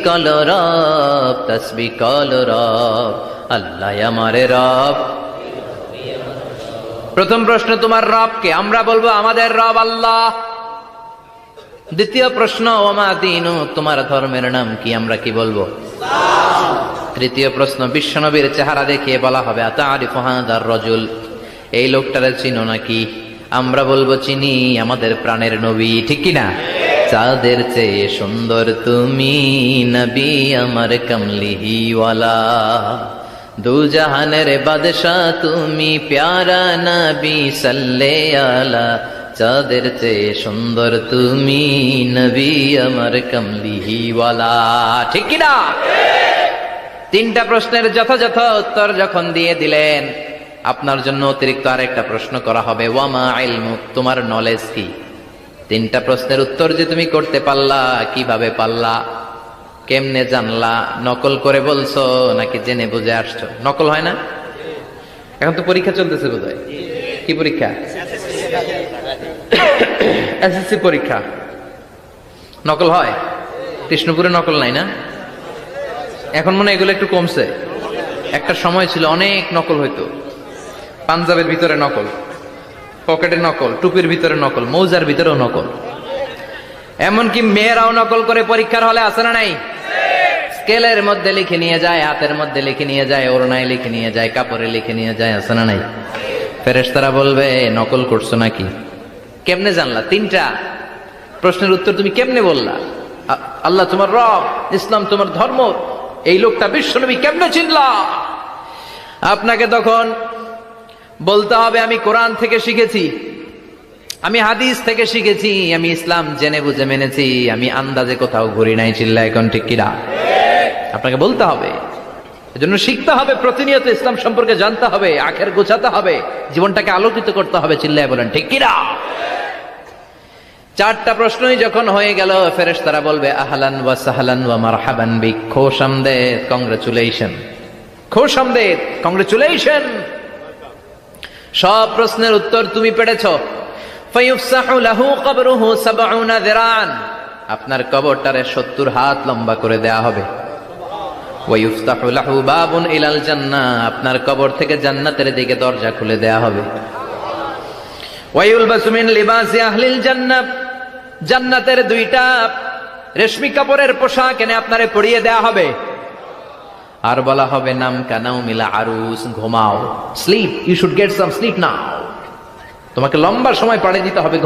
Call রব, তসবিহ call রব, আল্লাহ আমারে রব। প্রথম প্রশ্ন, তোমার রব কে? আমরা বলবো আমাদের রব আল্লাহ। দ্বিতীয় প্রশ্ন, ওমা দীনু, তোমার ধর্মের নাম কি? আমরা কি বলবো? তৃতীয় প্রশ্ন, বিশ্বনবীর চেহারা দেখিয়ে বলা হবে আতারিফু হাযার রাজুল, এই লোকটারে চিনো নাকি? আমরা বলবো চিনি, আমাদের প্রাণের নবী, ঠিক কি না? চাঁদের চেয়ে সুন্দর তুমি নবী আমার কমলিহিওয়ালা, দু জাহানের বাদশাহ তুমি প্যারা নবী সাল্লে আলা, চাঁদের চেয়ে সুন্দর তুমি নবী আমার কমলিহিওয়ালা, ঠিক কি না? তিনটা প্রশ্নের যথাযথ উত্তর যখন দিয়ে দিলেন, আপনার জন্য অতিরিক্ত আরেকটা প্রশ্ন করা হবে, ওয়ামা ইলমুক, তোমার নলেজ কি? তিনটা প্রশ্নের উত্তর যে তুমি করতে পারলা, কিভাবে পারলা, কেমনে জানলা? নকল করে বলছো নাকি জেনে বুঝে আসছো? নকল হয় না? এখন তো পরীক্ষা চলতেছে বোধহয়। কি পরীক্ষা? এসএসসি পরীক্ষা। নকল হয়? কৃষ্ণপুরে নকল নাই না? এখন মনে হয় এগুলো একটু কমছে। একটা সময় ছিল অনেক নকল হইতো। পাঞ্জাবের ভিতরে নকল, পকেটে নকল, টুপির ভিতরে নকল, মৌজার ভিতরেও নকল। এমনকি মেয়েরাও নকল করে পরীক্ষার হলে, আছে না নাই? স্কেলের মধ্যে লিখে নিয়ে যায়, হাতের মধ্যে লিখে নিয়ে যায়, ওড়নায় লিখে নিয়ে যায়, কাপড়ে লিখে নিয়ে যায়, আছে না নাই? ফেরেশতারা বলবে নকল করছো নাকি? কেমনে জানলা? তিনটা প্রশ্নের উত্তর তুমি কেমনে বললা? আল্লাহ তোমার রব, ইসলাম তোমার ধর্ম, এই লোকটা বিশ্বনবী, কেমনে চিনলা? আপনাকে তখন বলতে হবে আমি কোরআন থেকে শিখেছি, আমি হাদিস থেকে শিখেছি, আমি ইসলাম জেনে বুঝে মেনেছি, আমি আন্দাজে কোথাও ঘুরি নাই। চিল্লা এখন ঠিক কিনা? আপনাকে বলতে হবে। এজন্য শিখতে হবে, প্রতিনিয়ত ইসলাম সম্পর্কে জানতে হবে, আখের গোছাতে হবে, জীবনটাকে আলোকিত করতে হবে। চিল্লায় বলেন ঠিক কিনা? চারটা প্রশ্নই যখন হয়ে গেল, ফেরেশতারা বলবে আহলান ওয়া সাহলান ওয়া মারহাবান বিক, খোশামদেদ, কংগ্রেচুলেশন, খোশামদেদ, কংগ্রেচুলেশন। সব প্রশ্নের উত্তর তুমি পেরেছো। ফায়ুফসাহু লাহু কবরুহু ৭০ যিরান, আপনার কবরটারে ৭০ হাত লম্বা করে দেয়া হবে। ওয়ায়ুফতাহু লাহু বাবুন ইলাল জান্নাহ, আপনার কবর থেকে জান্নাতের দিকে দরজা খুলে দেয়া হবে। ওয়ায়ুলবাসু মিন লিবাসি আহলিল জান্নাহ, জান্নাতের দুইটা রেশমি কাপড়ের পোশাক এনে আপনারে পরিয়ে দেয়া হবে। আর বলা হবে নাম কানাও মিলা আরুস, ঘুমাও, sleep, you should get some sleep now, তোমাকে লম্বা সময় পাড়ি দিতে হবে।